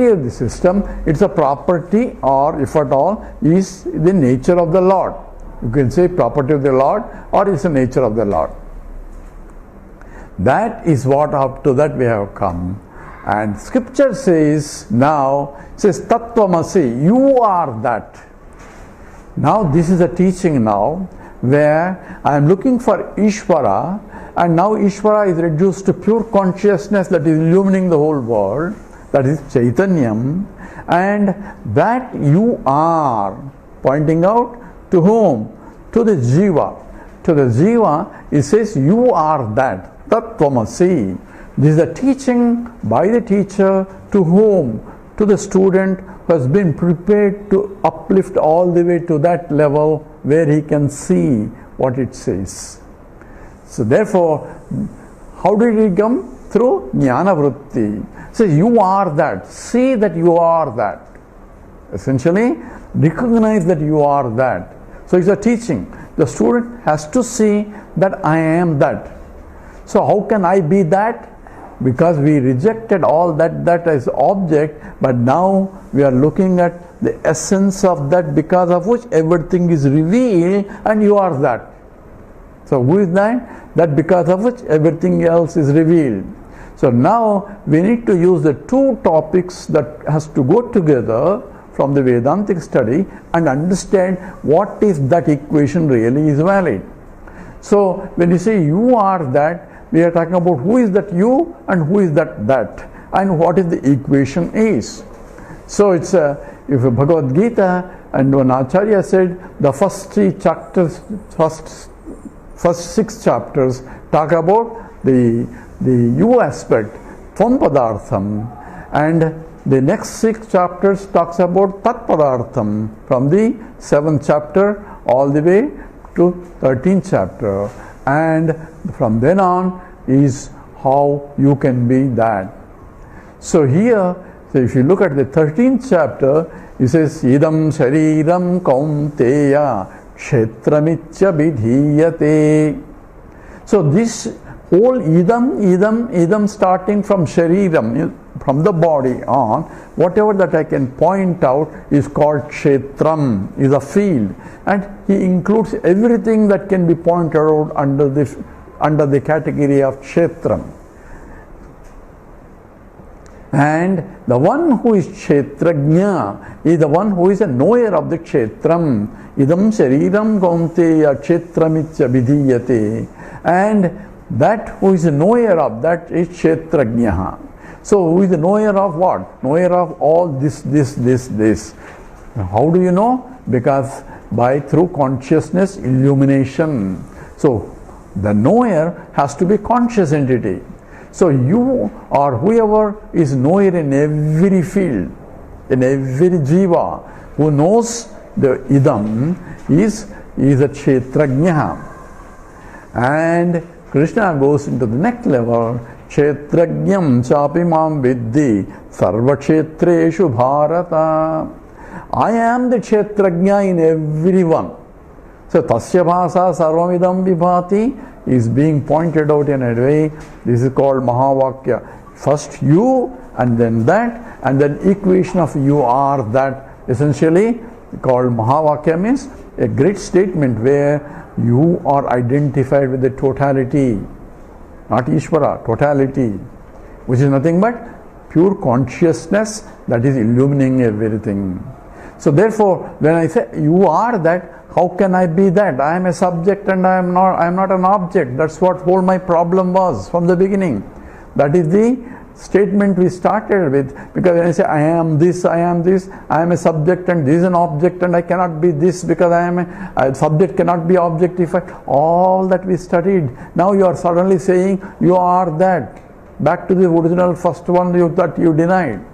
property of the system, it's a property, or if at all, is the nature of the Lord. You can say property of the Lord, or is the nature of the Lord. That is what, up to that we have come. And scripture says now, says Tattvamasi, you are that. Now this is a teaching now, where I am looking for Ishvara, and now Ishvara is reduced to pure consciousness that is illumining the whole world, that is Chaitanyam, and that you are, pointing out to whom? To the Jiva. To the Jiva, it says you are that, Tattvamasi. This is a teaching by the teacher to whom? To the student who has been prepared to uplift all the way to that level where he can see what it says. So therefore, how did he come? Through Jnana Vritti. So you are that. See that you are that. Essentially, recognize that you are that. So it's a teaching. The student has to see that I am that. So how can I be that? Because we rejected all that as object, but now we are looking at the essence of that, because of which everything is revealed, and you are that. So who is that? That because of which everything else is revealed. So now we need to use the two topics that has to go together from the Vedantic study and understand what is that equation really is valid. So when you say you are that, we are talking about who is that you and who is that, and what is the equation is. So it's if Bhagavad Gita, and when Acharya said the first 3 chapters, first 6 chapters talk about the you aspect, Tvam Padartham, and the next 6 chapters talks about Tat Padartham, from the 7th chapter all the way to 13th chapter, and from then on is how you can be that. So here, so if you look at the 13th chapter, it says idam shariram kaunteya kshetramitya vidhiyate. So this whole idam starting from shariram, from the body on, whatever that I can point out is called kshetram, is a field, and he includes everything that can be pointed out under the category of kshetram. And the one who is kshetrajna is the one who is a knower of the kshetram. Idam shariram kaunteya kshetramitya vidhiyate. And that who is a knower of that is kshetrajna. So who is the knower of what? Knower of all this. How do you know? Because through consciousness illumination. So the knower has to be conscious entity. So you or whoever is knower in every field, in every jiva, who knows the idam is a kshetrajna. And Krishna goes into the next level, kshetrajnam chapi mam viddhi sarva kshetreshu bharata. I am the kshetrajna in everyone. So tasya bhasa sarvamidam vibhati is being pointed out in a way. This is called Mahavakya. First you, and then that, and then equation of you are that, essentially called Mahavakya, means a great statement where you are identified with the totality, not Ishvara, totality, which is nothing but pure consciousness that is illumining everything. So therefore, when I say you are that, how can I be that? I am a subject and I am not an object. That's what whole my problem was from the beginning. That is the statement we started with. Because when I say I am this, I am a subject and this is an object, and I cannot be this because I am a subject cannot be objectified. All that we studied. Now you are suddenly saying you are that. Back to the original first one that you denied.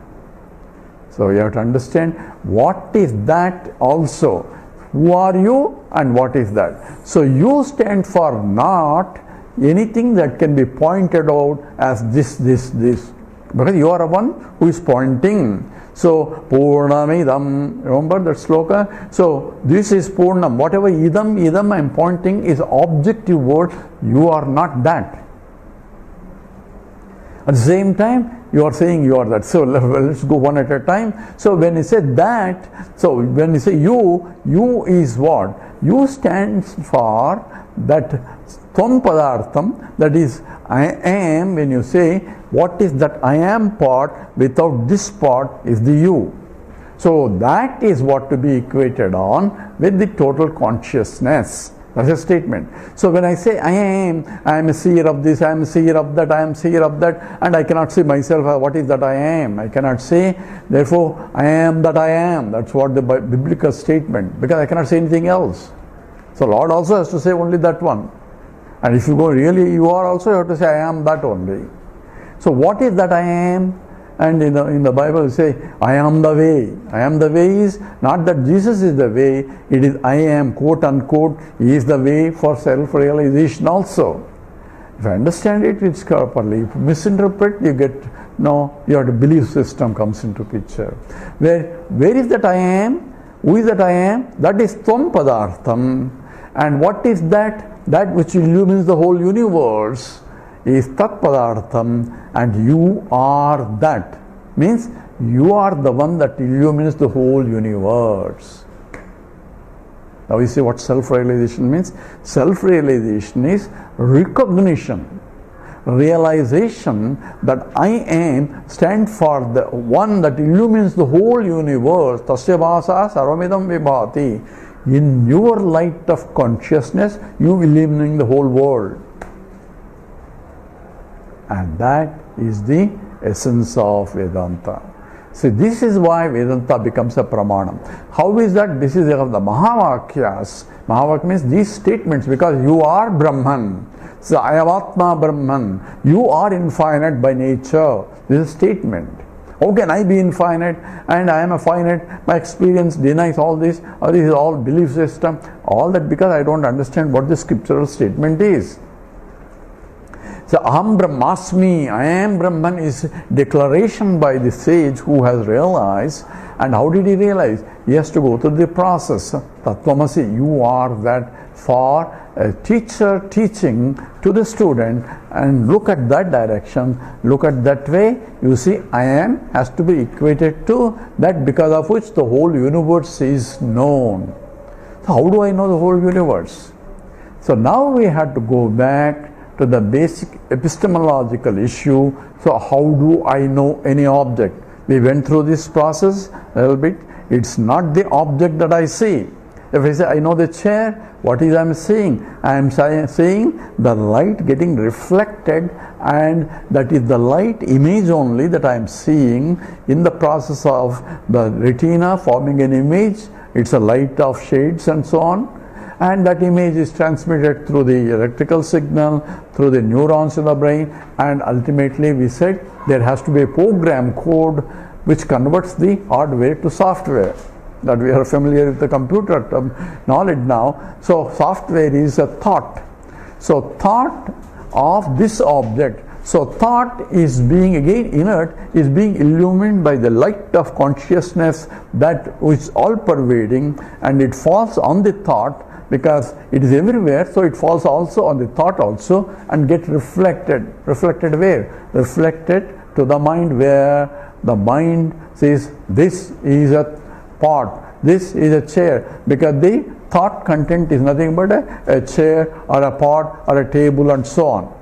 So you have to understand what is that also. Who are you and what is that? So you stand for not anything that can be pointed out as this. Because you are one who is pointing. So Purnamidam, remember that sloka? So this is Purnam. Whatever idam I am pointing is objective word. You are not that. At the same time, you are saying you are that. So let's go one at a time. So when you say that, so when you say you is what? You stands for that Tvam Padartham, that is I am. When you say what is that I am part, without this part is the you. So that is what to be equated on with the total consciousness. That's a statement. So when I say I am a seer of this, I am a seer of that, I am a seer of that, and I cannot say myself, what is that I am? I cannot say, therefore, I am that I am. That's what the biblical statement, because I cannot say anything else. So Lord also has to say only that one. And if you go really, you are also, you have to say, I am that only. So what is that I am? And in the Bible you say, I am the way. I am the way is not that Jesus is the way, it is I am, quote unquote, he is the way for self-realization also. If I understand it, it's properly. If you misinterpret, you get, your belief system comes into picture. Where is that I am? Who is that I am? That is Tvam Padartham. And what is that? That which illumines the whole universe is Tat Padartham, and you are that. Means you are the one that illumines the whole universe. Now you see what self-realization means? Self-realization is recognition, realization that I am stand for the one that illumines the whole universe. Tasya bhasa sarvamidam vibhati. In your light of consciousness, you illumining the whole world. And that is the essence of Vedanta. See, this is why Vedanta becomes a pramanam. How is that? This is the Mahavakyas. Mahavakya means these statements, because you are Brahman. So, Ayavatma Brahman. You are infinite by nature. This is a statement. How can I be infinite and I am a finite? My experience denies all this, or this is all belief system. All that because I don't understand what the scriptural statement is. So Aham Brahmasmi, I am Brahman, is declaration by the sage who has realized. And how did he realize? He has to go through the process. Tattvamasi, you are that, for a teacher teaching to the student, and look at that direction, look at that way. You see, I am has to be equated to that, because of which the whole universe is known. So how do I know the whole universe? So now we have to go back to the basic epistemological issue. So how do I know any object? We went through this process a little bit. It's not the object that I see. If I say I know the chair, what is I'm seeing? I am seeing the light getting reflected, and that is the light image only that I am seeing in the process of the retina forming an image. It's a light of shades and so on. And that image is transmitted through the electrical signal, through the neurons in the brain, and ultimately we said there has to be a program code which converts the hardware to software. That we are familiar with the computer knowledge now. So software is a thought. So thought of this object. So thought is being again inert, is being illumined by the light of consciousness that is all pervading, and it falls on the thought because it is everywhere. So it falls also on the thought also and get reflected. Reflected where? Reflected to the mind, where the mind says this is a pot, this is a chair, because the thought content is nothing but a chair or a pot or a table and so on.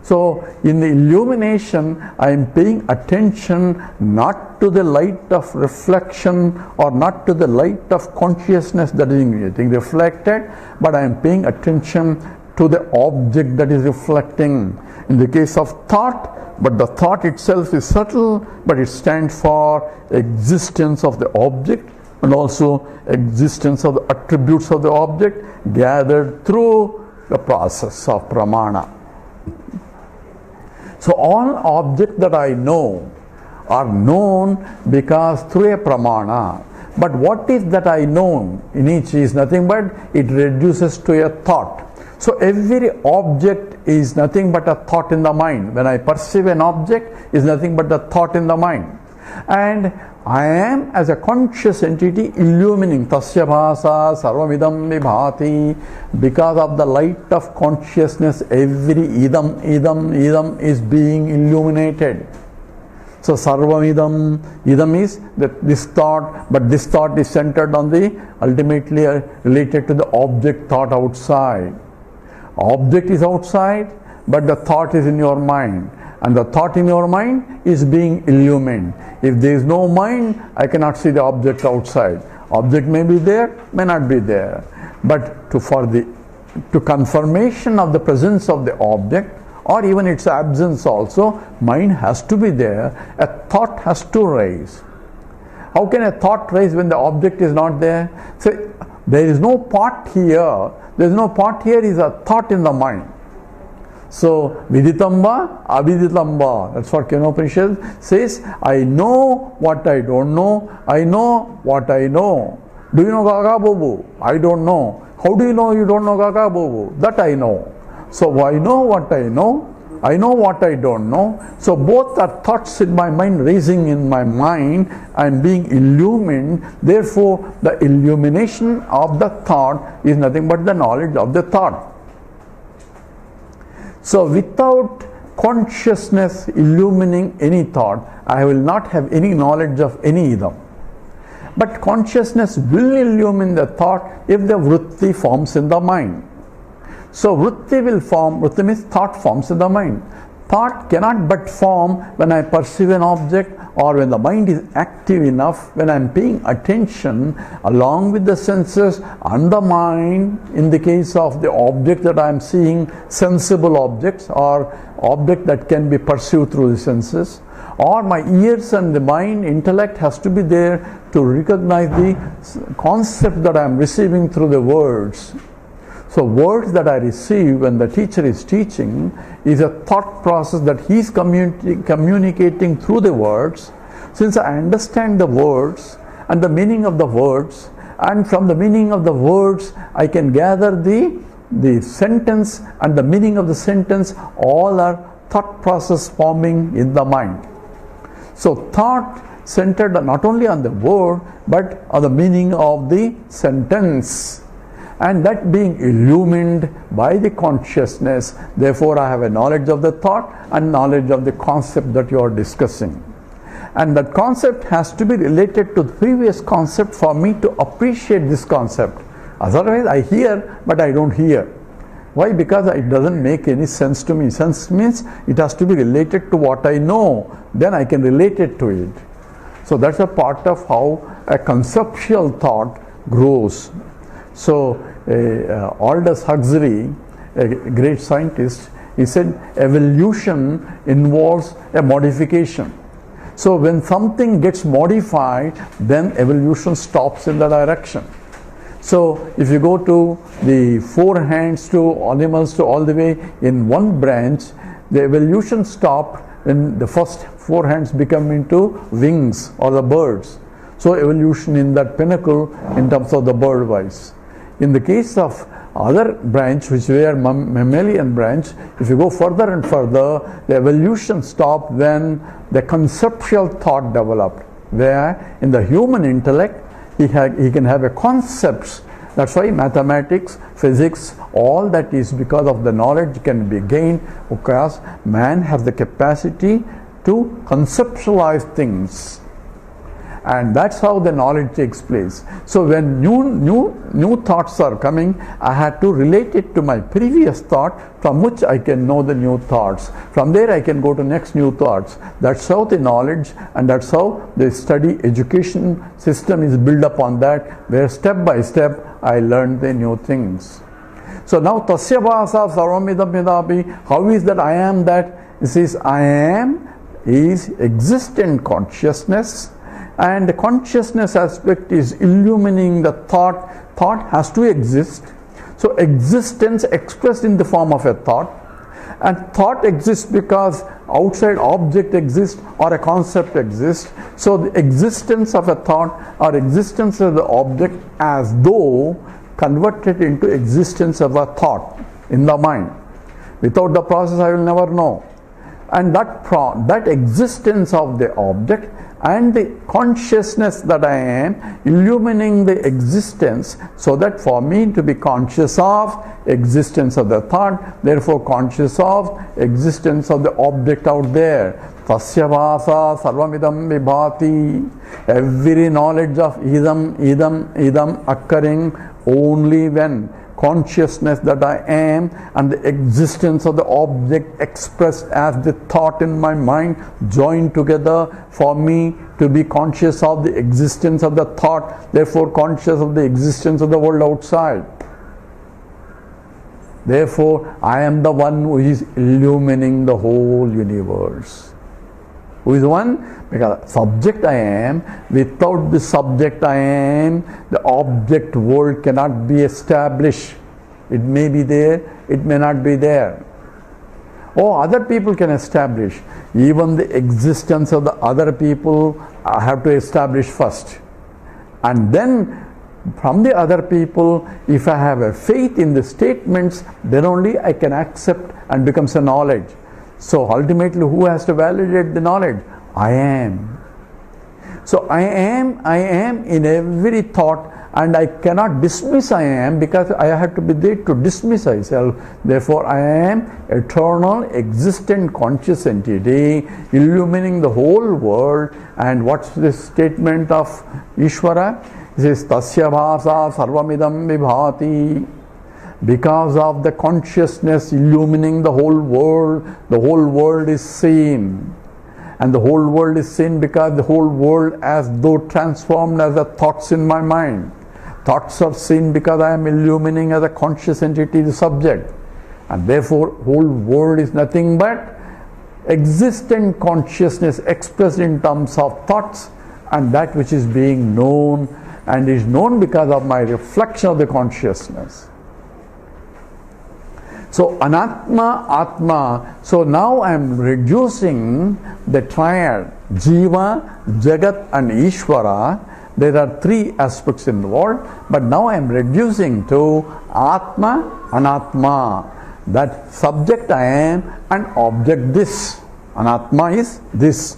So in the illumination, I am paying attention not to the light of reflection or not to the light of consciousness that is getting reflected, but I am paying attention to the object that is reflecting. In the case of thought, but the thought itself is subtle, but it stands for existence of the object and also existence of the attributes of the object gathered through the process of pramana. So all objects that I know are known because through a pramana. But what is that I know in each is nothing but it reduces to a thought. So every object is nothing but a thought in the mind. When I perceive an object, is nothing but a thought in the mind. And I am as a conscious entity illumining. Tasya bhasa sarvamidam vibhati. Because of the light of consciousness, every idam is being illuminated. So sarvamidam, idam is that this thought, but this thought is centered on the, ultimately related to the object thought outside. Object is outside, but the thought is in your mind. And the thought in your mind is being illumined. If there is no mind, I cannot see the object outside. Object may be there, may not be there. But to confirmation of the presence of the object, or even its absence also, mind has to be there. A thought has to rise. How can a thought rise when the object is not there? So there is no part here. There is no part here is a thought in the mind. So, viditamba, aviditamba. That's what Kenopanishad says. I know what I don't know. I know what I know. Do you know Gaga Bobu? I don't know. How do you know you don't know Gaga Bobu? That I know. So, I know what I know. I know what I don't know. So, both are thoughts in my mind, raising in my mind and being illumined. Therefore, the illumination of the thought is nothing but the knowledge of the thought. So without consciousness illumining any thought, I will not have any knowledge of any idam. But consciousness will illumine the thought if the vritti forms in the mind. So vritti will form, vritti means thought forms in the mind. Thought cannot but form when I perceive an object, or when the mind is active enough, when I am paying attention along with the senses and the mind. In the case of the object that I am seeing, sensible objects or object that can be perceived through the senses, or my ears and the mind, intellect has to be there to recognize the concept that I am receiving through the words. So words that I receive when the teacher is teaching is a thought process that he is communicating through the words. Since I understand the words and the meaning of the words, and from the meaning of the words I can gather the sentence and the meaning of the sentence, all are thought process forming in the mind. So thought centered not only on the word but on the meaning of the sentence. And that being illumined by the consciousness, therefore I have a knowledge of the thought and knowledge of the concept that you are discussing. And that concept has to be related to the previous concept for me to appreciate this concept. Otherwise I hear, but I don't hear. Why? Because it doesn't make any sense to me. Sense means it has to be related to what I know. Then I can relate it to it. So that's a part of how a conceptual thought grows. So Aldous Huxley, a great scientist, he said evolution involves a modification. So when something gets modified, then evolution stops in the direction. So if you go to the four hands to animals to all the way in one branch, the evolution stopped when the first four hands become into wings or the birds. So evolution in that pinnacle in terms of the bird wise. In the case of other branch, which were mammalian branch, if you go further and further, the evolution stopped when the conceptual thought developed. Where in the human intellect, he can have a concepts. That's why mathematics, physics, all that is because of the knowledge can be gained, because man has the capacity to conceptualize things. And that's how the knowledge takes place. So when new thoughts are coming, I had to relate it to my previous thought, from which I can know the new thoughts. From there I can go to next new thoughts. That's how the knowledge, and that's how the study education system is built upon that, where step by step I learn the new things. So now tasya bhasa sarvamidam vidapi. How is that I am that? It says I am is existent consciousness. And the consciousness aspect is illumining the thought. Thought has to exist. So existence expressed in the form of a thought. And thought exists because outside object exists or a concept exists. So the existence of a thought or existence of the object as though converted into existence of a thought in the mind. Without the process I will never know. And that existence of the object and the consciousness that I am, illumining the existence, so that for me to be conscious of existence of the thought, therefore conscious of existence of the object out there. Tasya vasa sarvamidam vibhati. Every knowledge of idam occurring only when consciousness that I am and the existence of the object expressed as the thought in my mind join together for me to be conscious of the existence of the thought, therefore conscious of the existence of the world outside. Therefore, I am the one who is illumining the whole universe. Who is the one? Because subject I am, without the subject I am, the object world cannot be established. It may be there, it may not be there. Oh, other people can establish. Even the existence of the other people I have to establish first. And then from the other people, if I have a faith in the statements, then only I can accept and becomes a knowledge. So ultimately, who has to validate the knowledge? I am. So I am in every thought, and I cannot dismiss I am because I have to be there to dismiss myself. Therefore, I am eternal, existent, conscious entity, illumining the whole world. And what's this statement of Ishvara? It says, Tasya bhasa sarvamidam vibhati. Because of the consciousness illumining the whole world is seen. And the whole world is seen because the whole world as though transformed as the thoughts in my mind. Thoughts are seen because I am illumining as a conscious entity the subject. And therefore whole world is nothing but existent consciousness expressed in terms of thoughts, and that which is being known and is known because of my reflection of the consciousness. So Anatma, Atma. So now I am reducing the triad Jiva, Jagat and Ishvara. There are three aspects in the world, but now I am reducing to Atma, Anatma. That subject I am and object this. Anatma is this.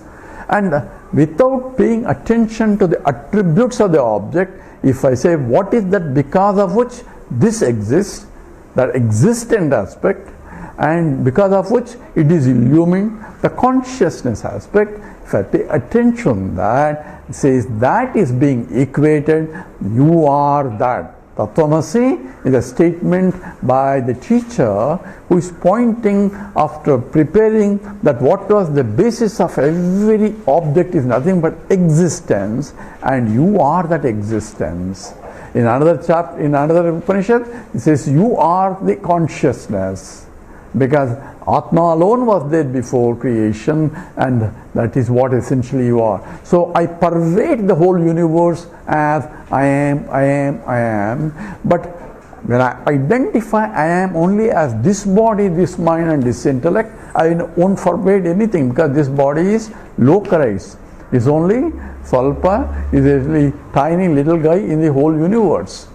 And without paying attention to the attributes of the object, if I say what is that because of which this exists, that existent aspect, and because of which it is illumined, the consciousness aspect, if I pay attention that, it says that is being equated, you are that. Tattvamasi is a statement by the teacher who is pointing after preparing that what was the basis of every object is nothing but existence, and you are that existence. In another chapter, in another Upanishad, it says you are the consciousness, because Atma alone was there before creation, and that is what essentially you are. So I pervade the whole universe as I am, but when I identify I am only as this body, this mind and this intellect, I won't pervade anything, because this body is localized. It's only Salpa, is a tiny little guy in the whole universe.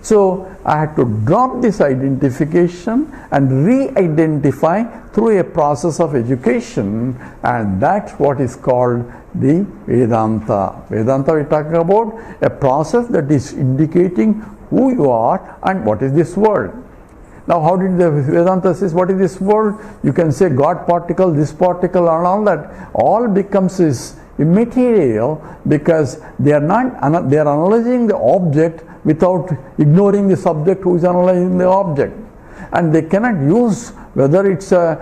So I had to drop this identification and re-identify through a process of education, and that's what is called the Vedanta. Vedanta, we're talking about a process that is indicating who you are and what is this world. Now, how did the Vedanta say what is this world? You can say God particle, this particle and all that. All becomes is immaterial, because they are analyzing the object without ignoring the subject who is analyzing the object. And they cannot use whether it's a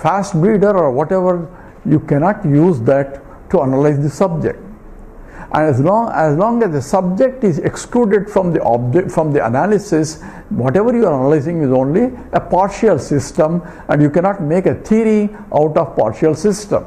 fast breeder or whatever, you cannot use that to analyze the subject. And as long as the subject is excluded from the object, from the analysis, whatever you are analyzing is only a partial system, and you cannot make a theory out of partial system.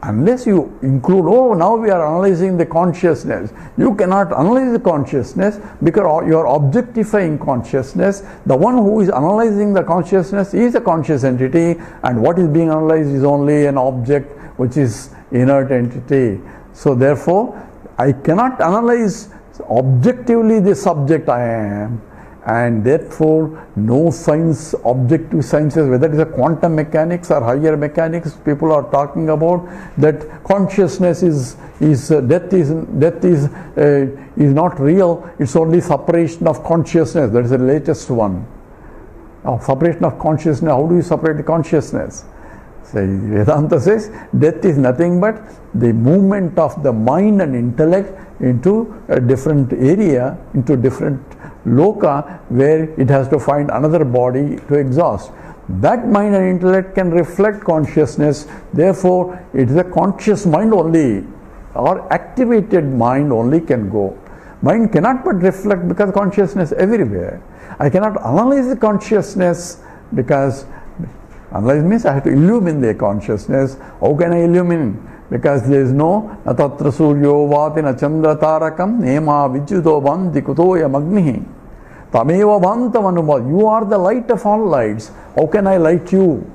Unless you include, oh, now we are analyzing the consciousness. You cannot analyze the consciousness because you are objectifying consciousness. The one who is analyzing the consciousness is a conscious entity, and what is being analyzed is only an object which is inert entity. So therefore, I cannot analyze objectively the subject I am and therefore no science, objective sciences, whether it is a quantum mechanics or higher mechanics, people are talking about that consciousness is death is not real. It's only separation of consciousness. That is the latest one. Now, separation of consciousness. How do you separate the consciousness? So Vedanta says death is nothing but the movement of the mind and intellect into a different area, into different loka, where it has to find another body to exhaust. That mind and intellect can reflect consciousness. Therefore, it is a conscious mind only, or activated mind only can go. Mind cannot but reflect because consciousness everywhere. I cannot analyze the consciousness because analyze means I have to illumine the consciousness. How can I illumine? Because there is no natatra suryo vati na chandra tarakam nema vidyuto vanti kutoya magnihi tameva vantam anubhav. You are the light of all lights. How can I light you?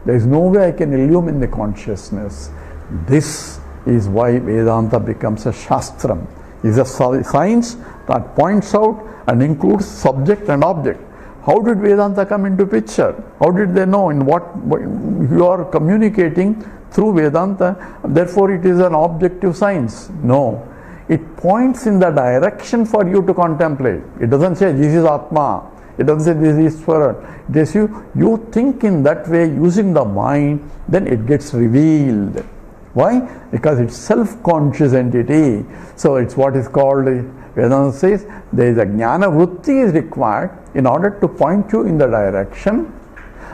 There is no way I can illumine the consciousness. This is why Vedanta becomes a shastram. It is a science that points out and includes subject and object. How did Vedanta come into picture? How did they know in what you are communicating through Vedanta? Therefore, it is an objective science. No. It points in the direction for you to contemplate. It doesn't say this is Atma. It doesn't say this is Swara. It is you think in that way using the mind, then it gets revealed. Why? Because it's self-conscious entity. So it's what is called, Vedanta says, there is a jnana vritti is required in order to point you in the direction.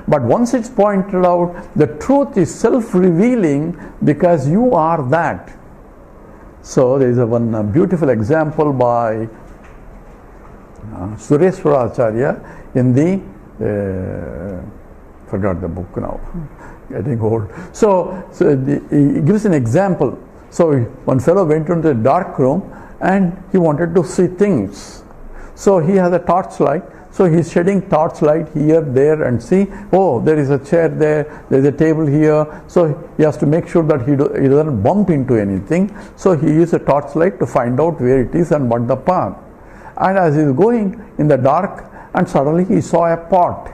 But once it's pointed out, the truth is self-revealing because you are that. So there is one beautiful example by Sureshwara Acharya in the, forgot the book now, getting old. So he gives an example. So one fellow went into a dark room and he wanted to see things. So he has a torchlight. So he's shedding torchlight here, there, and see, oh, there is a chair there, there is a table here. So he has to make sure that he doesn't bump into anything. So he uses a torchlight to find out where it is and what the path. And as he's going in the dark, and suddenly he saw a pot.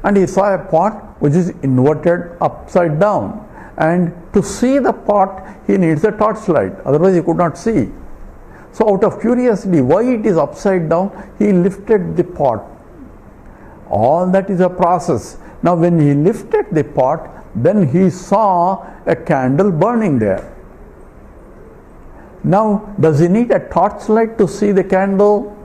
And he saw a pot which is inverted upside down. And to see the pot, he needs a torchlight. Otherwise he could not see. So out of curiosity, why it is upside down, he lifted the pot. All that is a process. Now when he lifted the pot, then he saw a candle burning there. Now does he need a torchlight to see the candle?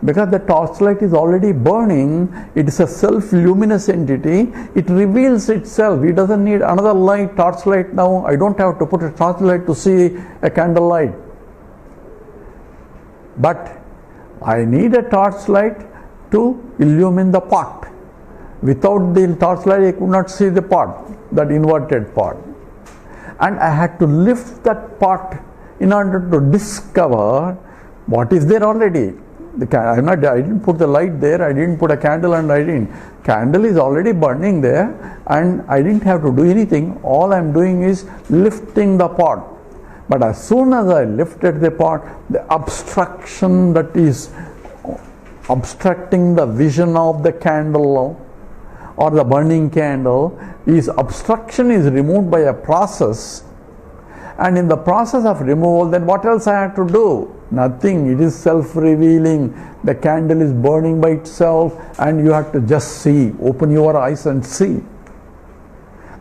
Because the torchlight is already burning, it is a self-luminous entity, it reveals itself. He doesn't need another light, torchlight now. I don't have to put a torchlight to see a candle light. But I need a torchlight to illumine the pot. Without the torchlight, I could not see the pot, that inverted pot. And I had to lift that pot in order to discover what is there already. I didn't put the light there, I didn't put a candle, and I didn't. Candle is already burning there, and I didn't have to do anything. All I'm doing is lifting the pot. But as soon as I lifted the pot, the obstruction that is obstructing the vision of the candle or the burning candle, obstruction is removed by a process. And in the process of removal, then what else I have to do? Nothing. It is self-revealing. The candle is burning by itself, and you have to just see. Open your eyes and see.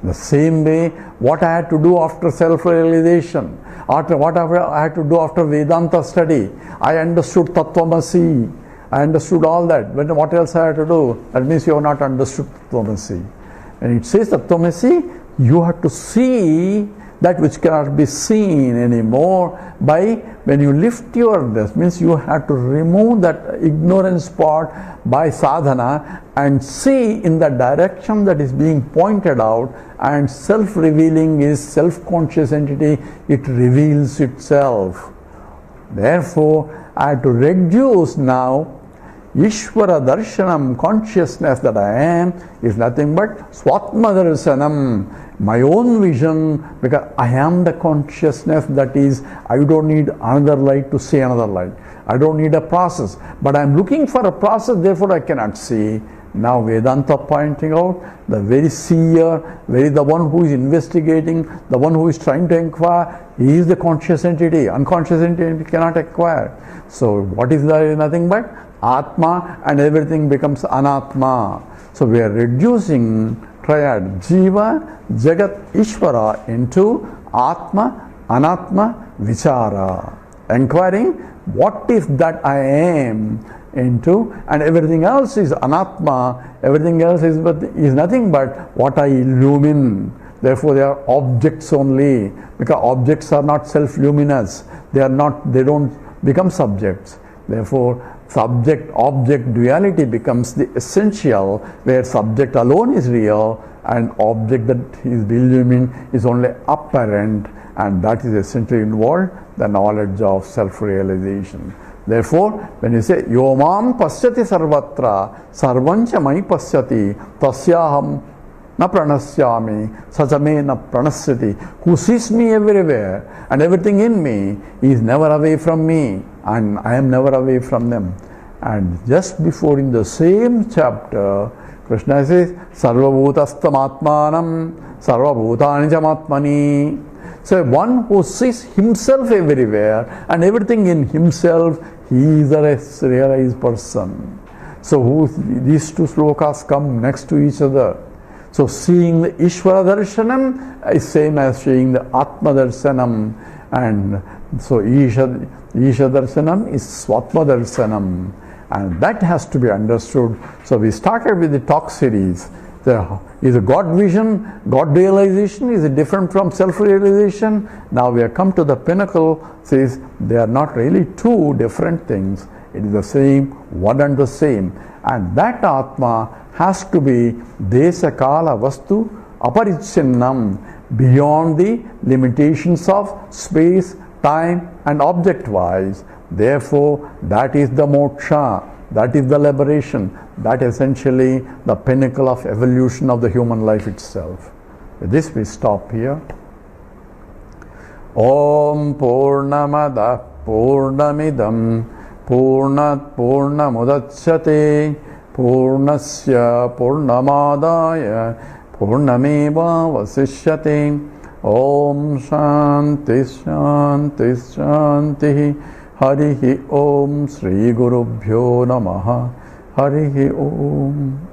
The same way, what I had to do after self-realization, after whatever I had to do after Vedanta study, I understood Tattvamasi. I understood all that. But what else I had to do? That means you have not understood Tattvamasi. And it says Tattvamasi, you have to see that which cannot be seen anymore by when you lift your, that means you have to remove that ignorance part by sadhana and see in the direction that is being pointed out, and self-revealing is self-conscious entity, it reveals itself. Therefore, I have to reduce now Ishvara Darshanam, consciousness that I am, is nothing but Swatma Darshanam, my own vision, because I am the consciousness that is, I don't need another light to see another light. I don't need a process. But I am looking for a process, therefore I cannot see. Now Vedanta pointing out the very seer, the one who is investigating, the one who is trying to inquire, he is the conscious entity. Unconscious entity cannot acquire. So what is there? Nothing but Atma, and everything becomes Anatma. So we are reducing triad Jiva, Jagat, Ishvara into Atma, Anatma, Vichara. Inquiring what is that I am into, and everything else is Anatma, everything else is nothing but what I illumine. Therefore they are objects only, because objects are not self-luminous. They don't become subjects. Therefore subject-object duality becomes the essential, where subject alone is real and object that is illumined is only apparent, and that is essentially involved the knowledge of self-realization. Therefore, when you say Yomam pasyati sarvatra sarvancha mai pasyati tasyaham na pranasyami sajame na pranasyati, who sees me everywhere and everything in me is never away from me, and I am never away from them. And just before, in the same chapter, Krishna says sarvabhutastam atmanam sarvabhutani chamatmani. So one who sees himself everywhere and everything in himself, he is a realized person. So these two slokas come next to each other. So seeing the Ishvara Darshanam is same as seeing the Atma Darshanam, and so Isha Darshanam is Swatma Darshanam, and that has to be understood. So we started with the talk series. Is a God vision, God realization, is it different from self-realization? Now we have come to the pinnacle, says they are not really two different things. It is the same, one and the same. And that Atma has to be Desa Kala Vastu Aparichinnam, beyond the limitations of space, time and object-wise. Therefore, that is the moksha, that is the liberation, that essentially the pinnacle of evolution of the human life itself. With this we stop here. Om Purnamada Purnamidam Purnat Purnamudachyate Purnasya Purnamadaya Purnameva Vasishyate. Om Shanti Shanti Shanti. Harihi Om Sri Gurubhyo Namaha. Harihi Om.